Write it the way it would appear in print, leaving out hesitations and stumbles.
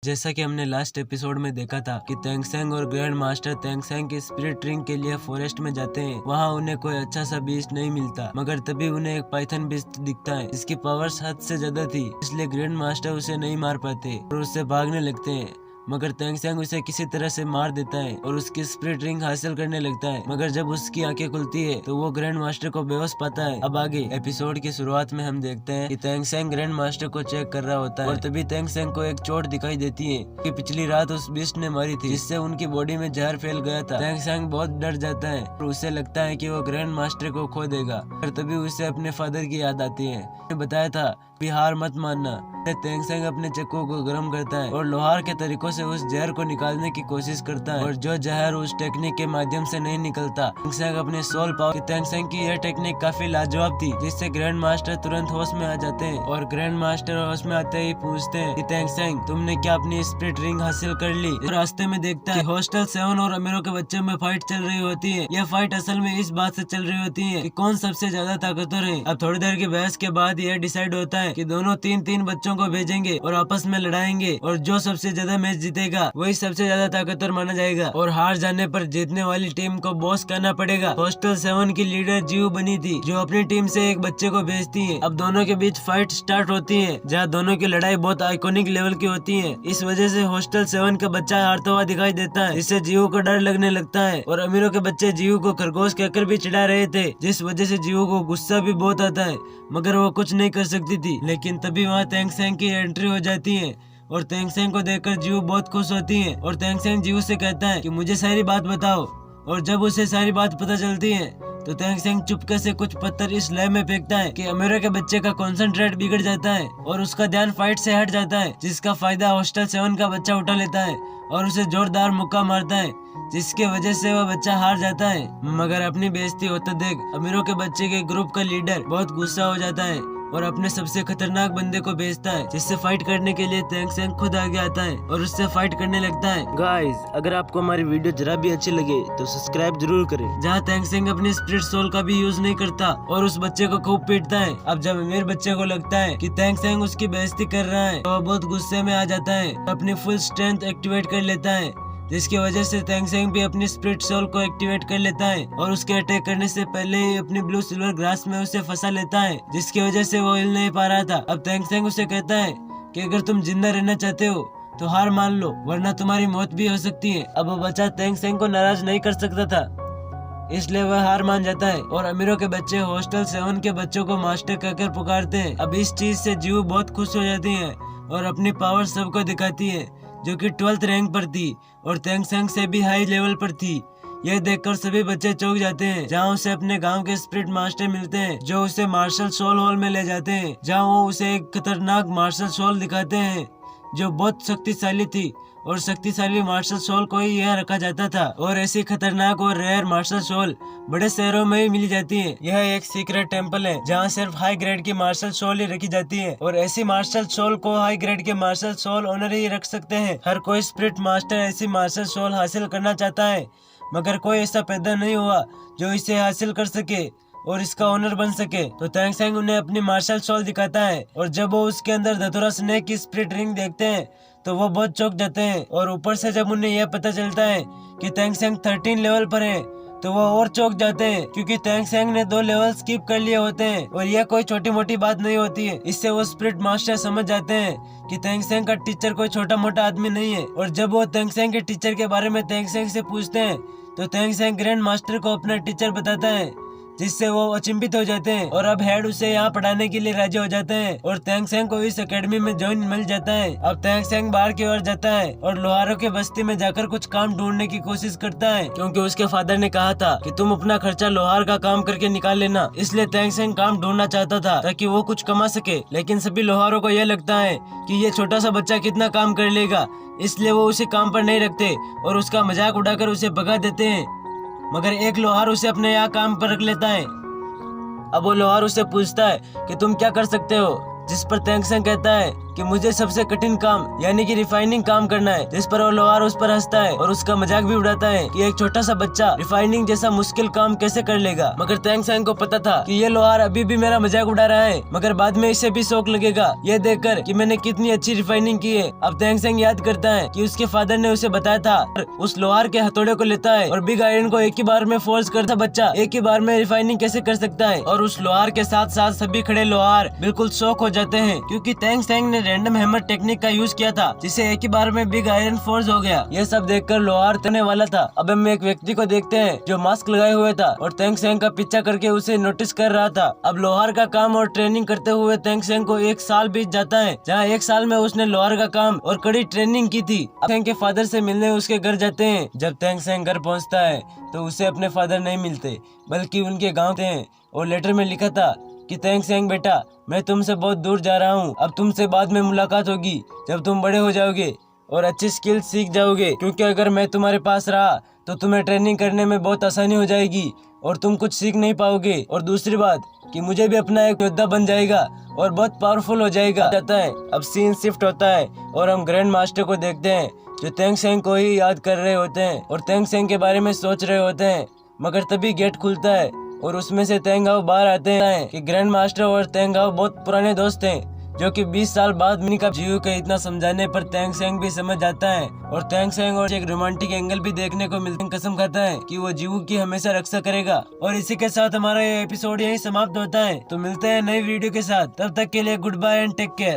जैसा कि हमने लास्ट एपिसोड में देखा था कि तेंगसेंग और ग्रैंड मास्टर तेंगसेंग की स्पिरिट रिंग के लिए फॉरेस्ट में जाते हैं। वहाँ उन्हें कोई अच्छा सा बीस्ट नहीं मिलता, मगर तभी उन्हें एक पाइथन बीस्ट दिखता है जिसकी पावर्स हद से ज्यादा थी, इसलिए ग्रैंड मास्टर उसे नहीं मार पाते और उससे भागने लगते हैं। मगर तेंगसेंग उसे किसी तरह से मार देता है और उसकी स्पिरिट रिंग हासिल करने लगता है। मगर जब उसकी आंखें खुलती है तो वो ग्रैंड मास्टर को बेहोश पाता है। अब आगे एपिसोड की शुरुआत में हम देखते हैं कि तेंगसेंग ग्रैंड मास्टर को चेक कर रहा होता है और तभी तेंगसेंग को एक चोट दिखाई देती है कि पिछली रात उस बीस्ट ने मारी थी, जिससे उनकी बॉडी में जहर फैल गया था। तेंगसेंग बहुत डर जाता है और उसे लगता है कि वो ग्रैंड मास्टर को खो देगा, और तभी उसे अपने फादर की याद आती है। बताया था कि हार मत मानना। तेंगसेंग अपने चक्कू को गर्म करता है और लोहार के तरीकों से उस जहर को निकालने की कोशिश करता है, और जो जहर उस टेक्निक के माध्यम से नहीं निकलता। तेंगसेंग अपने सोल पावर तेंगसेंग की यह टेक्निक काफी लाजवाब थी, जिससे ग्रैंड मास्टर तुरंत होश में आ जाते हैं। और ग्रैंड मास्टर होश में आते ही पूछते हैं कि तेंगसेंग तुमने क्या अपनी स्पिरिट रिंग हासिल कर ली? रास्ते में देखता है हॉस्टल 7 और अमीरों के बच्चों में फाइट चल रही होती है। यह फाइट असल में इस बात से चल रही होती है कि कौन सबसे ज्यादा ताकतवर है। अब थोड़ी देर की बहस के बाद यह डिसाइड होता है कि दोनों 3-3 बच्चों को भेजेंगे और आपस में लड़ाएंगे, और जो सबसे ज्यादा मैच जीतेगा वही सबसे ज्यादा ताकतवर माना जाएगा, और हार जाने पर जीतने वाली टीम को बॉस कहना पड़ेगा। हॉस्टल 7 की लीडर जीव बनी थी, जो अपनी टीम से एक बच्चे को भेजती है। अब दोनों के बीच फाइट स्टार्ट होती है, जहाँ दोनों की लड़ाई बहुत आइकॉनिक लेवल की होती है। इस वजह से हॉस्टल 7 का बच्चा हारता हुआ दिखाई देता है, जिससे जीव को डर लगने लगता है। और अमीरों के बच्चे जीव को खरगोश कहकर भी चिढ़ा रहे थे, जिस वजह से जीव को गुस्सा भी बहुत आता है, मगर वो कुछ नहीं कर सकती थी। लेकिन तभी वहाँ तेंगसेंग की एंट्री हो जाती है और तेंगसेंग को देखकर जीव बहुत खुश होती है। और तेंगसेंग जीव से कहता है कि मुझे सारी बात बताओ। और जब उसे सारी बात पता चलती है तो तेंगसेंग चुपके से कुछ पत्थर इस लय में फेंकता है कि अमीरों के बच्चे का कंसंट्रेट बिगड़ जाता है और उसका ध्यान फाइट से हट जाता है, जिसका फायदा हॉस्टल 7 का बच्चा उठा लेता है और उसे जोरदार मुक्का मारता है, जिसके वजह से वह बच्चा हार जाता है। मगर अपनी बेइज्जती होते देख अमीरों के बच्चे के ग्रुप का लीडर बहुत गुस्सा हो जाता है और अपने सबसे खतरनाक बंदे को भेजता है, जिससे फाइट करने के लिए तेंगसेंग खुद आगे आता है और उससे फाइट करने लगता है। गाइस, अगर आपको हमारी वीडियो जरा भी अच्छी लगे तो सब्सक्राइब जरूर करें। जहाँ तेंगसेंग अपनी स्पिरिट सोल का भी यूज नहीं करता और उस बच्चे को खूब पीटता है। अब जब अमीर बच्चे को लगता है कि तेंगसेंग उसकी बेइज्जती कर रहा है तो वह बहुत गुस्से में आ जाता है, अपनी फुल स्ट्रेंथ एक्टिवेट कर लेता है, जिसकी वजह से तेंगसेंग भी अपनी स्पिरिट सोल को एक्टिवेट कर लेता है और उसके अटैक करने से पहले ही अपनी ब्लू सिल्वर ग्रास में उसे फंसा लेता है, जिसकी वजह से वो हिल नहीं पा रहा था। अब तेंगसेंग उसे कहता है कि अगर तुम जिंदा रहना चाहते हो तो हार मान लो, वरना तुम्हारी मौत भी हो सकती है। अब वो बच्चा तेंगसेंग को नाराज नहीं कर सकता था, इसलिए वह हार मान जाता है और अमीरों के बच्चे हॉस्टल 7 के बच्चों को मास्टर कहकर पुकारते हैं। अब इस चीज से जीव बहुत खुश हो जाती है और अपनी पावर सबको दिखाती है, जो कि 12th रैंक पर थी और तेंगसेंग से भी हाई लेवल पर थी। यह देखकर सभी बच्चे चौंक जाते हैं, जहाँ उसे अपने गांव के स्पिरिट मास्टर मिलते हैं, जो उसे मार्शल सोल हॉल में ले जाते हैं, जहाँ वो उसे एक खतरनाक मार्शल सोल दिखाते हैं जो बहुत शक्तिशाली थी, और शक्तिशाली मार्शल सोल को ही यहाँ रखा जाता था। और ऐसी खतरनाक और रेयर मार्शल सोल बड़े शहरों में ही मिली जाती है। यह एक सीक्रेट टेंपल है जहाँ सिर्फ हाई ग्रेड की मार्शल सोल ही रखी जाती है, और ऐसी मार्शल सोल को हाई ग्रेड के मार्शल सोल ओनर ही रख सकते हैं। हर कोई स्पिरिट मास्टर ऐसी मार्शल सोल हासिल करना चाहता है, मगर कोई ऐसा पैदा नहीं हुआ जो इसे हासिल कर सके और इसका ओनर बन सके। तो तेंगसेंग उन्हें अपनी मार्शल सोल दिखाता है, और जब वो उसके अंदर धतुरा स्नेक की स्पिरिट रिंग देखते हैं तो वो बहुत चौंक जाते हैं। और ऊपर से जब उन्हें यह पता चलता है कि तेंगसेंग 13 लेवल पर है तो वो और चौंक जाते हैं, क्योंकि तेंगसेंग ने 2 लेवल स्किप कर लिए होते हैं, और यह कोई छोटी मोटी बात नहीं होती है। इससे वो स्पिरिट मास्टर समझ जाते हैं कि तेंगसेंग का टीचर कोई छोटा मोटा आदमी नहीं है। और जब वो तेंगसेंग के टीचर के बारे में तेंगसेंग से पूछते हैं तो तेंगसेंग ग्रैंड मास्टर को अपना टीचर बताता है, जिससे वो अचंभित हो जाते हैं और अब हेड उसे यहाँ पढ़ाने के लिए राजी हो जाते हैं, और तेंगसेंग को इस एकेडमी में ज्वाइन मिल जाता है। अब तेंगसेंग बाहर की ओर जाता है और लोहारों की बस्ती में जाकर कुछ काम ढूंढने की कोशिश करता है, क्योंकि उसके फादर ने कहा था कि तुम अपना खर्चा लोहार का काम करके निकाल लेना। इसलिए तेंगसेंग काम ढूंढना चाहता था ताकि वो कुछ कमा सके, लेकिन सभी लोहारों को यह लगता है कि ये छोटा सा बच्चा कितना काम कर लेगा, इसलिए वो उसे काम पर नहीं रखते और उसका मजाक उड़ाकर उसे भगा देते हैं। मगर एक लोहार उसे अपने यहाँ काम पर रख लेता है। अब वो लोहार उससे पूछता है कि तुम क्या कर सकते हो, जिस पर तेंगसेंग कहता है कि मुझे सबसे कठिन काम यानी कि रिफाइनिंग काम करना है, जिस पर वो लोहार उस पर हंसता है और उसका मजाक भी उड़ाता है कि एक छोटा सा बच्चा रिफाइनिंग जैसा मुश्किल काम कैसे कर लेगा। मगर तेंग सेंग को पता था कि ये लोहार अभी भी मेरा मजाक उड़ा रहा है, मगर बाद में इसे भी शौक लगेगा ये देखकर कि मैंने कितनी अच्छी रिफाइनिंग की है। अब तेंग सेंग याद करता है कि उसके फादर ने उसे बताया था, उस लोहार के हथौड़े को लेता है और बिग आयरन को एक ही बार में फोर्स करता बच्चा एक ही बार में रिफाइनिंग कैसे कर सकता है। और उस लोहार के साथ साथ सभी खड़े लोहार बिल्कुल शॉक हो जाते हैं, क्योंकि तेंग सेंग ने रैंडम हैमर टेक्निक का यूज किया था, जिससे एक ही बार में बिग आयरन फोर्स हो गया। ये सब देखकर लोहार तने वाला था। अब हम एक व्यक्ति को देखते हैं जो मास्क लगाए हुए था और तेंग सेंग का पीछा करके उसे नोटिस कर रहा था। अब लोहार का काम और ट्रेनिंग करते हुए तेंग सेंग को 1 साल बीत जाता है, जहाँ 1 साल में उसने लोहार का काम और कड़ी ट्रेनिंग की थी। तेंग के फादर से मिलने उसके घर जाते हैं। जब तेंग सेंग घर पहुँचता है तो उसे अपने फादर नहीं मिलते, बल्कि उनके गाँव थे और लेटर में लिखा था कि तेंग सेंग बेटा, मैं तुमसे बहुत दूर जा रहा हूँ। अब तुमसे बाद में मुलाकात होगी जब तुम बड़े हो जाओगे और अच्छी स्किल सीख जाओगे, क्योंकि अगर मैं तुम्हारे पास रहा तो तुम्हें ट्रेनिंग करने में बहुत आसानी हो जाएगी और तुम कुछ सीख नहीं पाओगे। और दूसरी बात कि मुझे भी अपना एक योद्धा बन जाएगा और बहुत पावरफुल हो जाएगा। जाता है। अब सीन शिफ्ट होता है और हम ग्रैंड मास्टर को देखते हैं जो तेंग सेंग को ही याद कर रहे होते हैं और तेंग सेंग के बारे में सोच रहे होते हैं। मगर तभी गेट खुलता है और उसमें से तेंग हाओ बाहर आते हैं कि ग्रैंड मास्टर और तेंग हाओ बहुत पुराने दोस्त हैं, जो कि 20 साल बाद मिनी का जीव के इतना समझाने पर तेंग सेंग भी समझ जाता है और तेंग सेंग और एक रोमांटिक एंगल भी देखने को मिलता है। कसम खाता है कि वो जीव की हमेशा रक्षा करेगा। और इसी के साथ हमारा ये एपिसोड यही समाप्त होता है। तो मिलते हैं नई वीडियो के साथ, तब तक के लिए goodbye and take care.